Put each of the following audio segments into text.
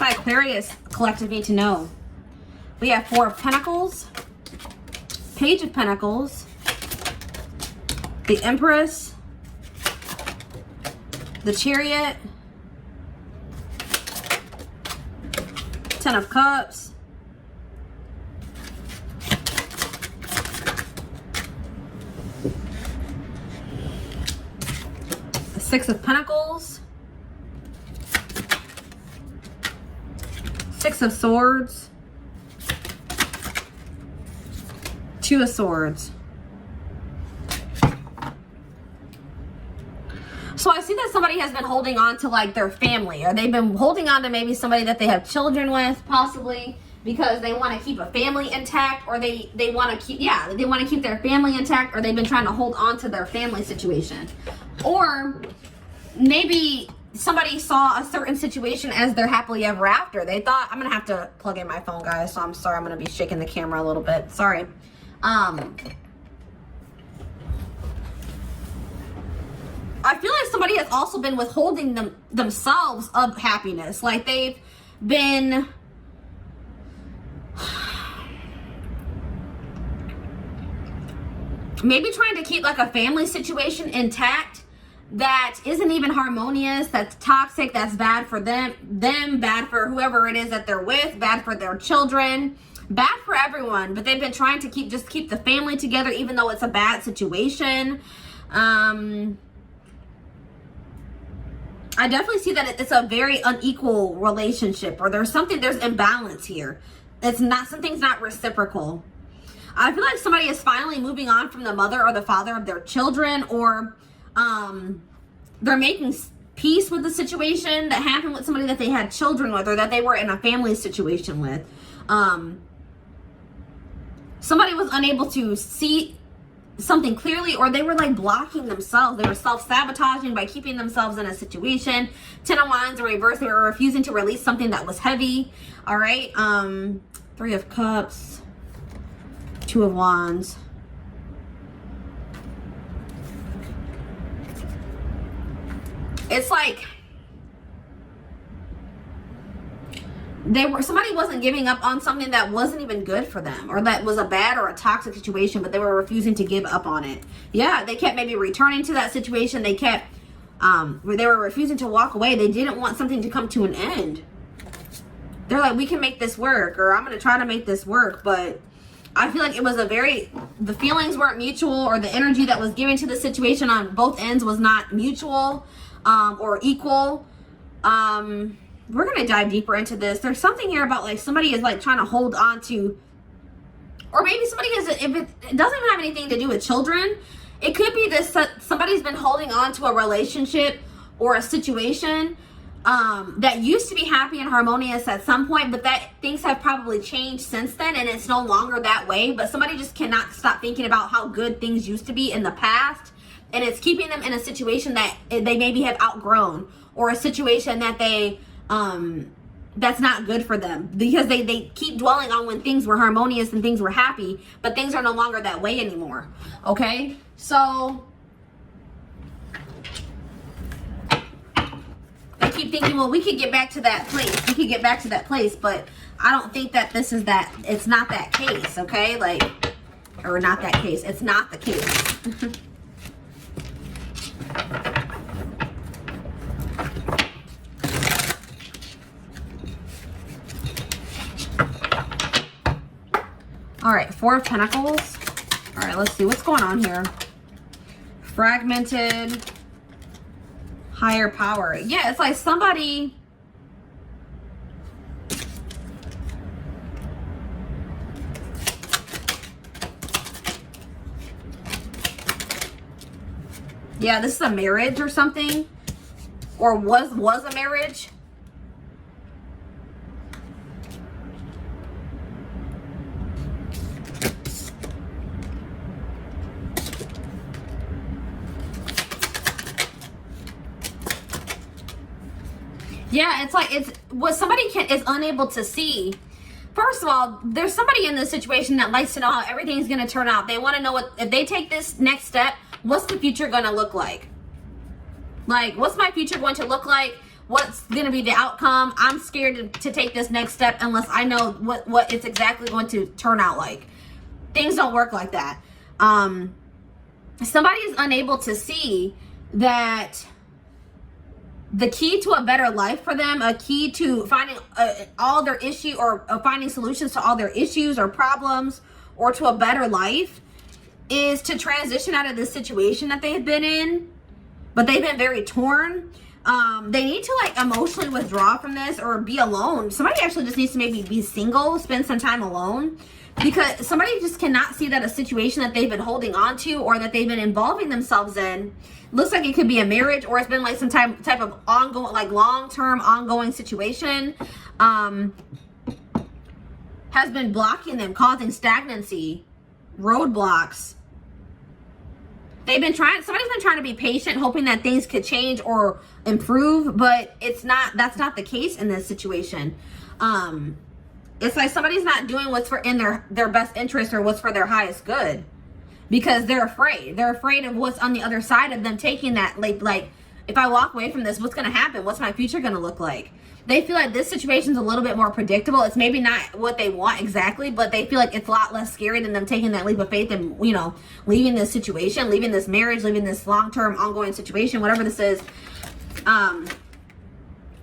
my Aquarius collective need to know? We have 4 of Pentacles, Page of Pentacles, the Empress, the Chariot, 10 of Cups, the 6 of Pentacles, 6 of Swords, 2 of Swords. So I see that somebody has been holding on to like their family, or they've been holding on to maybe somebody that they have children with, possibly because they want to keep a family intact, or they want to keep, yeah, they want to keep their family intact, or they've been trying to hold on to their family situation. Or maybe somebody saw a certain situation as their happily ever after. They thought, I'm gonna have to plug in my phone, guys, so I'm sorry, I'm gonna be shaking the camera a little bit, sorry. I feel like somebody has also been withholding themselves of happiness. Like they've been maybe trying to keep like a family situation intact that isn't even harmonious, that's toxic, that's bad for them, bad for whoever it is that they're with, bad for their children, bad for everyone. But they've been trying to keep the family together even though it's a bad situation. I definitely see that it's a very unequal relationship, or there's imbalance here. Something's not reciprocal. I feel like somebody is finally moving on from the mother or the father of their children, or they're making peace with the situation that happened with somebody that they had children with, or that they were in a family situation with. Somebody was unable to see something clearly, or they were like blocking themselves. They were self-sabotaging by keeping themselves in a situation. 10 of Wands in reverse, they were refusing to release something that was heavy. All right, 3 of Cups, 2 of Wands. It's like somebody wasn't giving up on something that wasn't even good for them, or that was a bad or a toxic situation, but they were refusing to give up on it. Yeah, they kept maybe returning to that situation. They kept they were refusing to walk away. They didn't want something to come to an end. They're like, we can make this work, or I'm going to try to make this work. But I feel like it was the feelings weren't mutual, or the energy that was given to the situation on both ends was not mutual or equal. We're going to dive deeper into this. There's something here about like somebody is like trying to hold on to, or maybe somebody is, if it doesn't even have anything to do with children, it could be this, somebody's been holding on to a relationship or a situation that used to be happy and harmonious at some point, but that things have probably changed since then, and it's no longer that way. But somebody just cannot stop thinking about how good things used to be in the past, and it's keeping them in a situation that they maybe have outgrown, or a situation that they that's not good for them, because they keep dwelling on when things were harmonious and things were happy, but things are no longer that way anymore. Okay, so I keep thinking, well, we could get back to that place, but I don't think that it's not that case. Okay, like, or not that case, it's not the case. All right, 4 of Pentacles. All right, let's see what's going on here. Fragmented, higher power. Yeah, it's like somebody, yeah, this is a marriage or something, or was a marriage. Yeah, it's like it's what somebody is unable to see. First of all, there's somebody in this situation that likes to know how everything's going to turn out. They want to know what, if they take this next step, what's the future going to look like? Like, what's my future going to look like? what's going to be the outcome. I'm scared to take this next step unless I know what it's exactly going to turn out like. Things don't work like that. Somebody is unable to see that the key to a better life for them, a key to finding all their issue or finding solutions to all their issues or problems or to a better life is to transition out of this situation that they've been in, but they've been very torn. They need to like emotionally withdraw from this or be alone. Somebody actually just needs to maybe be single, spend some time alone, because somebody just cannot see that a situation that they've been holding on to or that they've been involving themselves in, looks like it could be a marriage or it's been like some type of ongoing, like long-term ongoing situation, has been blocking them, causing stagnancy, roadblocks. Somebody's been trying to be patient, hoping that things could change or improve, but that's not the case in this situation. It's like somebody's not doing what's in their best interest or what's for their highest good, because they're afraid. They're afraid of what's on the other side of them taking that, like if I walk away from this, what's going to happen? What's my future going to look like? They feel like this situation's a little bit more predictable. It's maybe not what they want exactly, but they feel like it's a lot less scary than them taking that leap of faith and, you know, leaving this situation, leaving this marriage, leaving this long-term ongoing situation, whatever this is.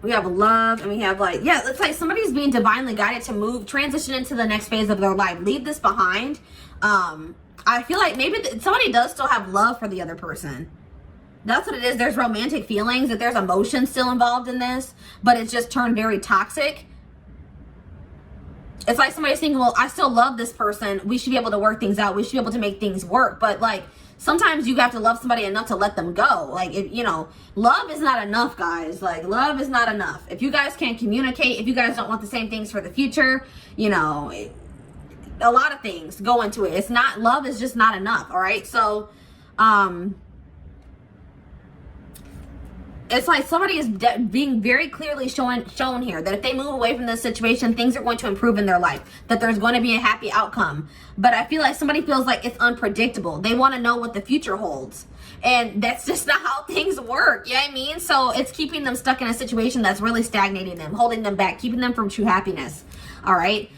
We have love, and we have like, yeah, it's like somebody's being divinely guided to move, transition into the next phase of their life, leave this behind. I feel like maybe somebody does still have love for the other person. That's what it is. There's romantic feelings, that there's emotion still involved in this, but it's just turned very toxic. It's like somebody's thinking, well, I still love this person. We should be able to work things out. We should be able to make things work. But like, sometimes you have to love somebody enough to let them go. Like, if, you know, love is not enough, guys. Like, love is not enough. If you guys can't communicate, if you guys don't want the same things for the future, you know, a lot of things go into it. It's not, love is just not enough. All right. So, it's like somebody is being very clearly shown here that if they move away from this situation, things are going to improve in their life, that there's going to be a happy outcome. But I feel like somebody feels like it's unpredictable. They want to know what the future holds. And that's just not how things work. You know what I mean? So it's keeping them stuck in a situation that's really stagnating them, holding them back, keeping them from true happiness. All right.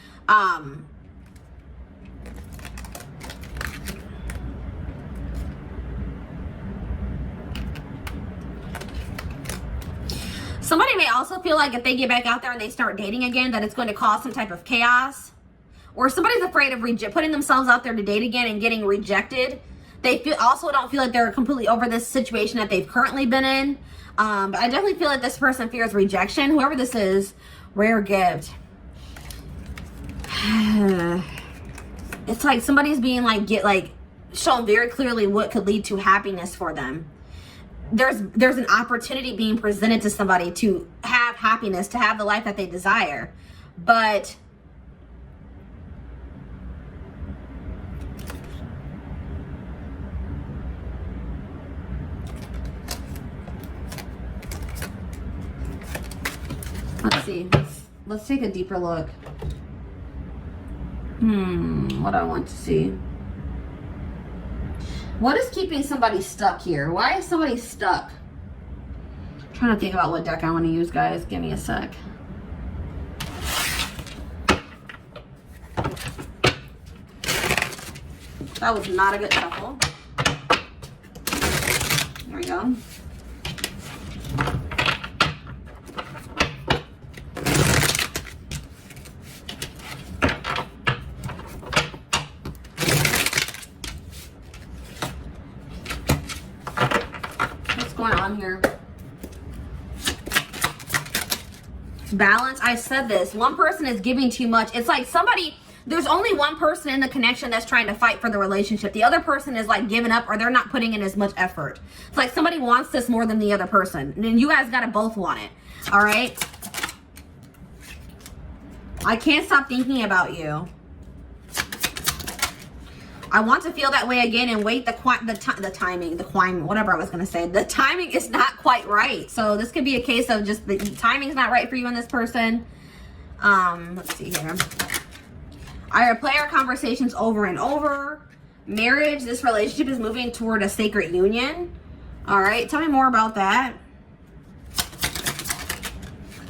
Somebody may also feel like if they get back out there and they start dating again, that it's going to cause some type of chaos. Or somebody's afraid of putting themselves out there to date again and getting rejected. They also don't feel like they're completely over this situation that they've currently been in. But I definitely feel like this person fears rejection. Whoever this is, rare gift. It's like somebody's being like, shown very clearly what could lead to happiness for them. There's an opportunity being presented to somebody to have happiness, to have the life that they desire. But let's see. Let's take a deeper look. What do I want to see? What is keeping somebody stuck here? Why is somebody stuck? I'm trying to think about what deck I want to use, guys. Give me a sec. That was not a good shuffle. There we go. On here, balance. I said this, one person is giving too much. It's like there's only one person in the connection that's trying to fight for the relationship. The other person is like giving up, or they're not putting in as much effort. It's like somebody wants this more than the other person, and you guys gotta both want it. All right, I can't stop thinking about you. I want to feel that way again and wait. The timing, whatever I was going to say. The timing is not quite right. So this could be a case of just the timing's not right for you and this person. Let's see here. I replay our conversations over and over. Marriage, this relationship is moving toward a sacred union. All right, tell me more about that.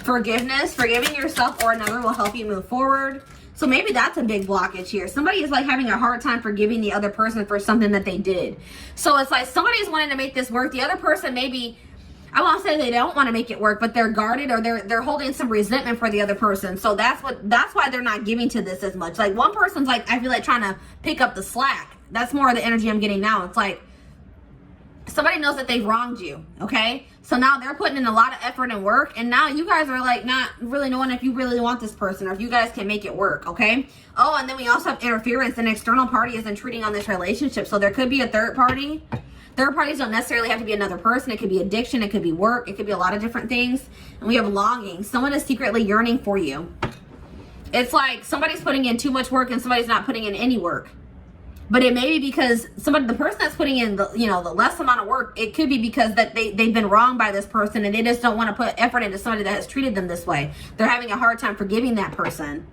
Forgiveness, forgiving yourself or another will help you move forward. So maybe that's a big blockage here. Somebody is like having a hard time forgiving the other person for something that they did. So it's like somebody's wanting to make this work. The other person maybe, I won't say they don't want to make it work, but they're guarded or they're holding some resentment for the other person. So that's why they're not giving to this as much. Like one person's like, I feel like trying to pick up the slack. That's more of the energy I'm getting now. It's like somebody knows that they've wronged you, okay? So now they're putting in a lot of effort and work, and now you guys are like not really knowing if you really want this person or if you guys can make it work, okay? Oh, and then we also have interference. An external party is intruding on this relationship. So there could be a third party. Third parties don't necessarily have to be another person. It could be addiction. It could be work. It could be a lot of different things. And we have longing. Someone is secretly yearning for you. It's like somebody's putting in too much work and somebody's not putting in any work. But it may be because the person that's putting in the less amount of work, it could be because that they've been wronged by this person and they just don't want to put effort into somebody that has treated them this way. They're having a hard time forgiving that person.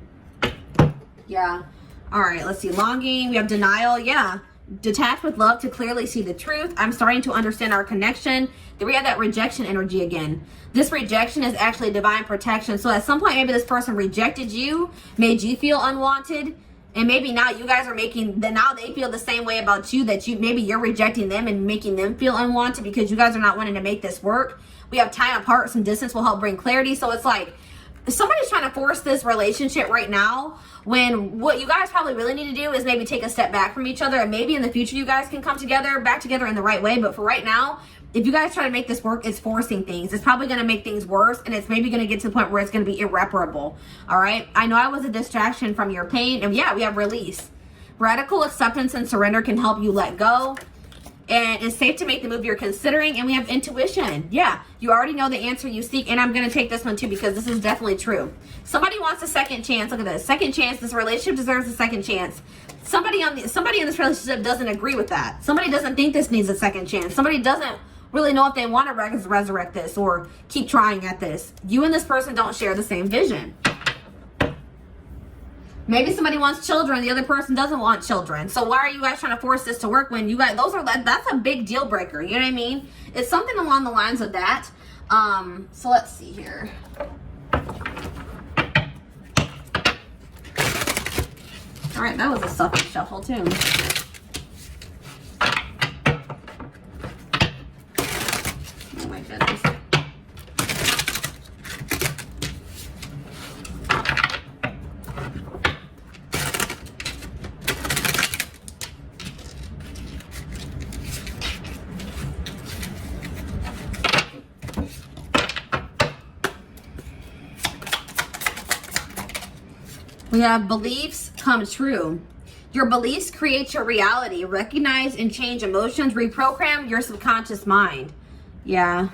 Yeah. All right, let's see. Longing. We have denial. Yeah. Detached with love to clearly see the truth. I'm starting to understand our connection. Then we have that rejection energy again. This rejection is actually divine protection. So at some point, maybe this person rejected you, made you feel unwanted. And maybe now you guys are now they feel the same way about you, that maybe you're rejecting them and making them feel unwanted because you guys are not wanting to make this work. We have time apart. Some distance will help bring clarity. So it's like somebody's trying to force this relationship right now when what you guys probably really need to do is maybe take a step back from each other, and maybe in the future you guys can come back together in the right way. But for right now, if you guys try to make this work, it's forcing things. It's probably going to make things worse, and it's maybe going to get to the point where it's going to be irreparable. All right? I know I was a distraction from your pain, and yeah, we have release. Radical acceptance and surrender can help you let go, and it's safe to make the move you're considering. And we have intuition. Yeah, you already know the answer you seek, and I'm going to take this one too because this is definitely true. Somebody wants a second chance. Look at this. Second chance. This relationship deserves a second chance. Somebody in this relationship doesn't agree with that. Somebody doesn't think this needs a second chance. Somebody doesn't really know if they want to resurrect this or keep trying at this. You and this person don't share the same vision. Maybe somebody wants children, the other person doesn't want children. So why are you guys trying to force this to work when you guys, that's a big deal breaker. You know what I mean? It's something along the lines of that. So let's see here. All right, that was a sucky shuffle too. Oh my goodness. We have beliefs come true. Your beliefs create your reality. Recognize and change emotions. Reprogram your subconscious mind. Yeah.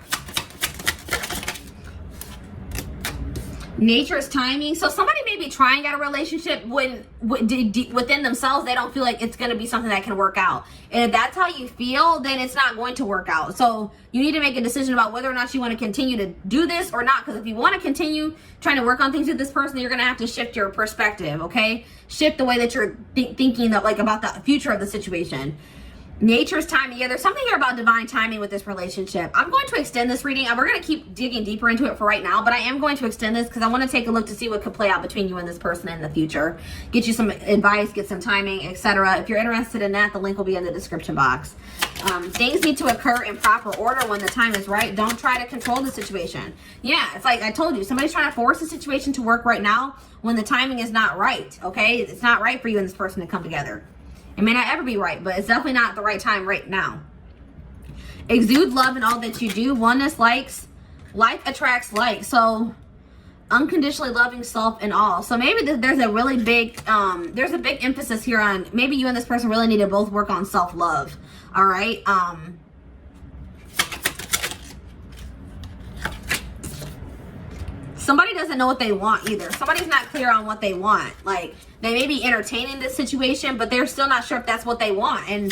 Nature's timing. So somebody may be trying at a relationship when within themselves they don't feel like it's going to be something that can work out. And if that's how you feel, then it's not going to work out. So you need to make a decision about whether or not you want to continue to do this or not. Because if you want to continue trying to work on things with this person, you're going to have to shift your perspective, okay? Shift the way that you're thinking about the future of the situation. Nature's timing. Yeah, there's something here about divine timing with this relationship. I'm going to extend this reading. We're going to keep digging deeper into it for right now, but I am going to extend this because I want to take a look to see what could play out between you and this person in the future. Get you some advice, get some timing, etc. If you're interested in that, the link will be in the description box. Things need to occur in proper order when the time is right. Don't try to control the situation. Yeah, it's like I told you, somebody's trying to force the situation to work right now when the timing is not right, okay? It's not right for you and this person to come together. It may not ever be right, but it's definitely not the right time right now. Exude love in all that you do. Oneness likes. Like attracts like. So unconditionally loving self and all. So maybe there's a really big, there's a big emphasis here on maybe you and this person really need to both work on self-love. All right. Somebody doesn't know what they want either. Somebody's not clear on what they want. Like, they may be entertaining this situation, but they're still not sure if that's what they want. And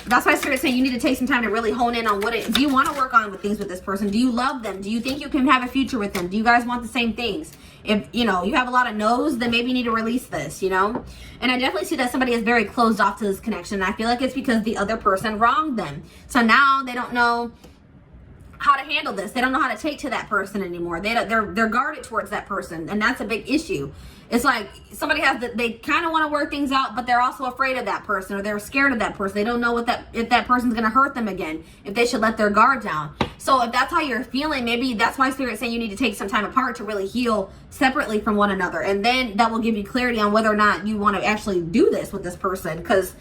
that's why I started saying you need to take some time to really hone in on do you want to work on with things with this person? Do you love them? Do you think you can have a future with them? Do you guys want the same things? If, you have a lot of no's, then maybe you need to release this, And I definitely see that somebody is very closed off to this connection. And I feel like it's because the other person wronged them. So now they don't know how to handle this. They don't know how to take to that person anymore. They're guarded towards that person, and that's a big issue. It's like somebody they kind of want to work things out, but they're also afraid of that person, or they're scared of that person. They don't know if that person's going to hurt them again, if they should let their guard down. So if that's how you're feeling, maybe that's why Spirit's saying you need to take some time apart to really heal separately from one another, and then that will give you clarity on whether or not you want to actually do this with this person. Because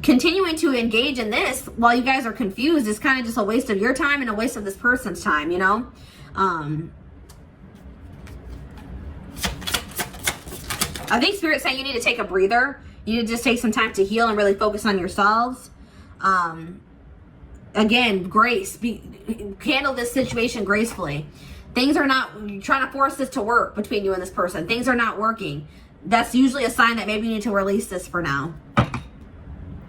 continuing to engage in this while you guys are confused is kind of just a waste of your time and a waste of this person's time, you know. I think Spirit's saying you need to take a breather. You need to just take some time to heal and really focus on yourselves. Again, grace. Handle this situation gracefully. Things are not, you're trying to force this to work between you and this person. Things are not working. That's usually a sign that maybe you need to release this for now.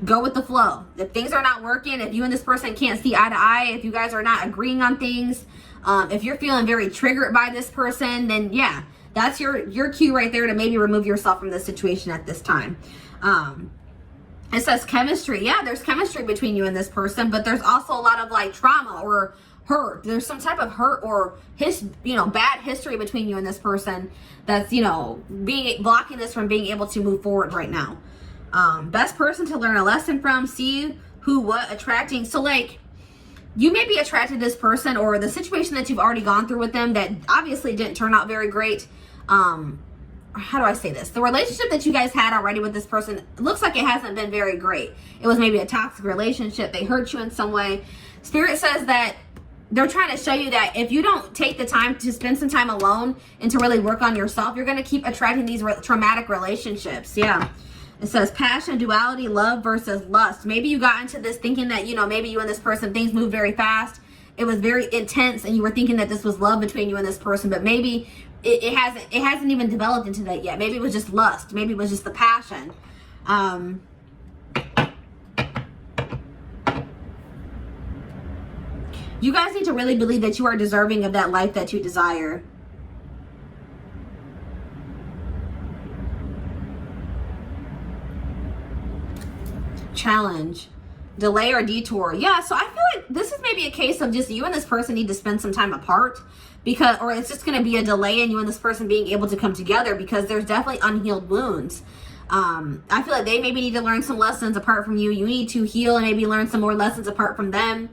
Go with the flow. If things are not working, if you and this person can't see eye to eye, if you guys are not agreeing on things, if you're feeling very triggered by this person, then yeah, that's your cue right there to maybe remove yourself from this situation at this time. It says chemistry. Yeah, there's chemistry between you and this person, but there's also a lot of like trauma or hurt. There's some type of hurt or bad history between you and this person that's, blocking this from being able to move forward right now. Best person to learn a lesson from, see who, what, attracting. So like, you may be attracted to this person, or the situation that you've already gone through with them that obviously didn't turn out very great. How do I say this? The relationship that you guys had already with this person looks like it hasn't been very great. It was maybe a toxic relationship. They hurt you in some way. Spirit says that they're trying to show you that if you don't take the time to spend some time alone and to really work on yourself, you're going to keep attracting these traumatic relationships. Yeah. It says passion, duality, love versus lust. Maybe you got into this thinking that, maybe you and this person, things moved very fast. It was very intense, and you were thinking that this was love between you and this person, but maybe it hasn't even developed into that yet. Maybe it was just lust. Maybe it was just the passion. You guys need to really believe that you are deserving of that life that you desire. Challenge, delay or detour. Yeah, so I feel like this is maybe a case of just you and this person need to spend some time apart, or it's just going to be a delay in you and this person being able to come together, because there's definitely unhealed wounds. I feel like they maybe need to learn some lessons apart from you. You need to heal and maybe learn some more lessons apart from them.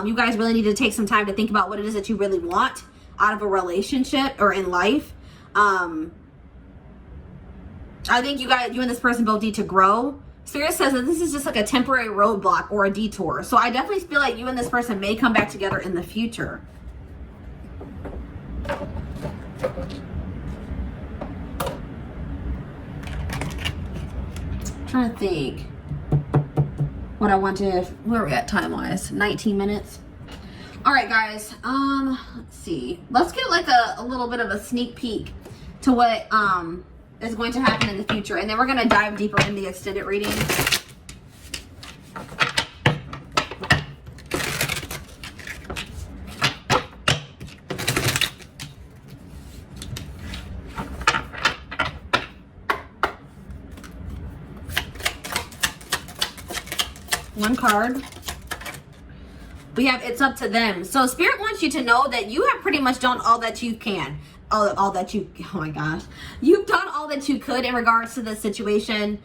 You guys really need to take some time to think about what it is that you really want out of a relationship or in life. I think you and this person both need to grow. Spirit says that this is just like a temporary roadblock or a detour. So I definitely feel like you and this person may come back together in the future. I'm trying to think what I want to, where are we at time-wise? 19 minutes. All right, guys. Let's see. Let's get like a little bit of a sneak peek to what is going to happen in the future, and then we're going to dive deeper in the extended reading. One card. We have it's up to them. So Spirit wants you to know that you have pretty much done all that you can. Oh my gosh. You've done all that you could in regards to this situation.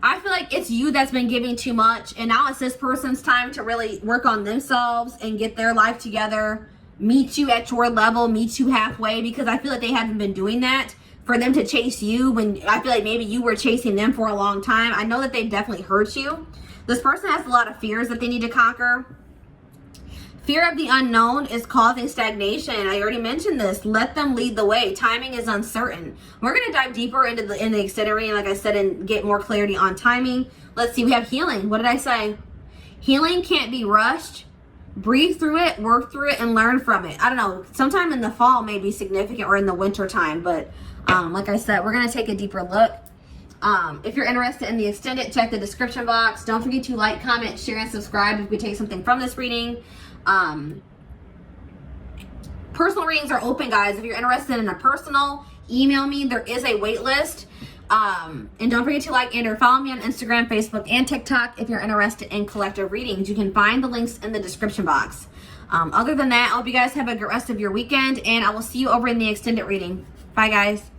I feel like it's you that's been giving too much, and now it's this person's time to really work on themselves and get their life together, meet you at your level, meet you halfway, because I feel like they haven't been doing that. For them to chase you when I feel like maybe you were chasing them for a long time. I know that they've definitely hurt you. This person has a lot of fears that they need to conquer. Fear of the unknown is causing stagnation. I already mentioned this. Let them lead the way. Timing is uncertain. We're going to dive deeper into the extended reading, like I said, and get more clarity on timing. Let's see. We have healing. What did I say? Healing can't be rushed. Breathe through it, work through it, and learn from it. I don't know. Sometime in the fall may be significant, or in the winter time. But like I said, we're going to take a deeper look. If you're interested in the extended, check the description box. Don't forget to like, comment, share, and subscribe if we take something from this reading. Personal readings are open, guys. If you're interested in a personal, email me. There is a wait list. And don't forget to like and or follow me on Instagram, Facebook, and TikTok if you're interested in collective readings. You can find the links in the description box. Other than that, I hope you guys have a good rest of your weekend, and I will see you over in the extended reading. Bye, guys.